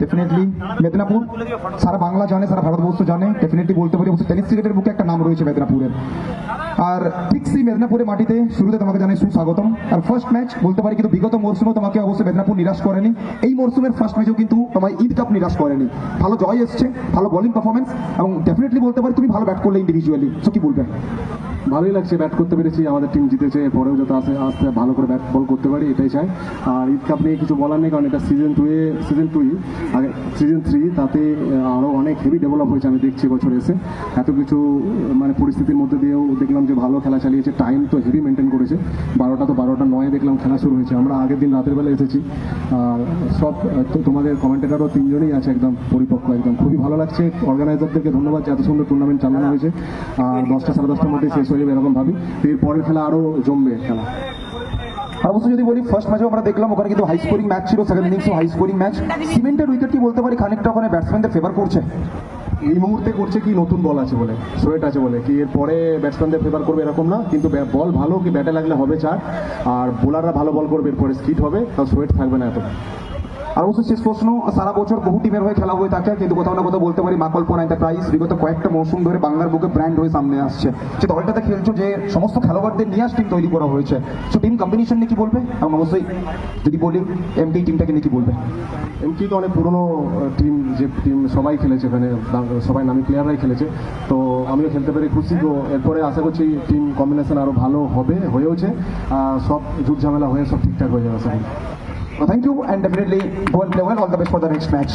Definitely Medinipur সারা বাংলা জানে, সারা ভারতবর্ষ জানে, definitely বলতে পারি টেনিস ক্রিকেটের বুকে একটা নাম রয়েছে মেদিনীপুরের। আর ঠিক সেই মেদিনীপুরের মাটিতে শুরুতে তোমাকে জানাই সুস্বাগতম। আর ফার্স্ট ম্যাচ বলতে পারি কিন্তু বিগত মরশুমেও তোমাকে অবশ্যই মেদিনীপুর নিরাশ করেনি, এই মরশুমের ফার্স্ট ম্যাচেও কিন্তু তোমার ঈদ কাপ নিরাশ করেনি। ভালো জয় এসছে, ভালো বোলিং পারফরমেন্স, এবং ডেফিনেটলি বলতে পারি তুমি ভালো ব্যাট করলে ইন্ডিভিজুয়ালি। সো কি বলবেন? ভালোই লাগছে, ব্যাট করতে পেরেছি, আমাদের টিম জিতেছে, এরপরেও যাতে আস্তে ভালো করে ব্যাট বল করতে পারি এটাই চাই। আর ঈদ কাপ নিয়ে কিছু বলার নেই, কারণ এটা সিজন টুই আগে সিজন 3, তাতে আরও অনেক হেভি ডেভেলপ হয়েছে। আমি দেখছি বছর এসে এত কিছু মানে পরিস্থিতির মধ্যে দিয়েও দেখলাম যে ভালো খেলা চালিয়েছে, টাইম তো হেভি মেনটেন করেছে। 12:09 দেখলাম খেলা শুরু হয়েছে, আমরা আগের দিন রাতের বেলা এসেছি। আর সব তোমাদের কমেন্টেটারও 3 জনই আছে একদম পরিপক্ক, একদম খুবই ভালো লাগছে। অর্গানাইজারদেরকে ধন্যবাদ যে এত সুন্দর টুর্নামেন্ট চালানো হয়েছে। আর 10টা সাড়ে 10টার মধ্যে শেষ হয়ে যাবে এরকম ভাবি, এর পরের খেলা আরও জমবে খেলা। অবশ্য যদি বলি ফার্স্ট ম্যাচেও আমরা দেখলাম ওখানে কিন্তু হাই স্কোরিং ম্যাচ ছিল, সেকেন্ড ইনিংসও হাই স্কোরিং ম্যাচ। সিমেন্টের উইকেট কি বলতে পারি খানিকটা ওখানে ব্যাটসম্যানদের ফেভার করছে? এই মুহূর্তে করছে কি, নতুন বল আছে বলে, সোয়েট আছে বলে, কি এরপরে ব্যাটসম্যানদের ফেভার করবে এরকম না, কিন্তু বল ভালো কি ব্যাটে লাগলে হবে 4, আর বোলাররা ভালো বল করবে, এরপরে স্কিট হবে, তার সোয়েট থাকবে না এত। আর অবশ্য শেষ প্রশ্ন, সারা বছর বহু টিমের হয়ে খেলা হয়ে থাকে, কিন্তু কোথাও না কোথাও বলতে পারি মা কল্পনা এন্টারপ্রাইজ বিগত কয়েকটা মৌসুম ধরে বাংলার বুকে ব্র্যান্ড হয়ে সামনে আসছে। যে দলটাতে খেলছো, যে সমস্ত খেলোয়াড়দের নিয়ে টিম তৈরি করা হয়েছে, সো টিম কম্বিনেশন নিয়ে কি বলবে? এবং অবশ্যই যদি বলি এমপি টিমটাকে নিয়ে কি বলবে? এমপি তো অনেক পুরনো টিম, যে টিম সবাই খেলেছে এখানে, সবাই নামী প্লেয়াররাই খেলেছে, তো আমিও খেলতে পেরে খুশি। তো এরপরে আশা করছি টিম কম্বিনেশন আরও ভালো হবে, হয়েওছে, সব ঝুট ঝামেলা হয়ে সব ঠিকঠাক হয়ে যাবে। Thank you, and definitely go and play well. All the best for the next match.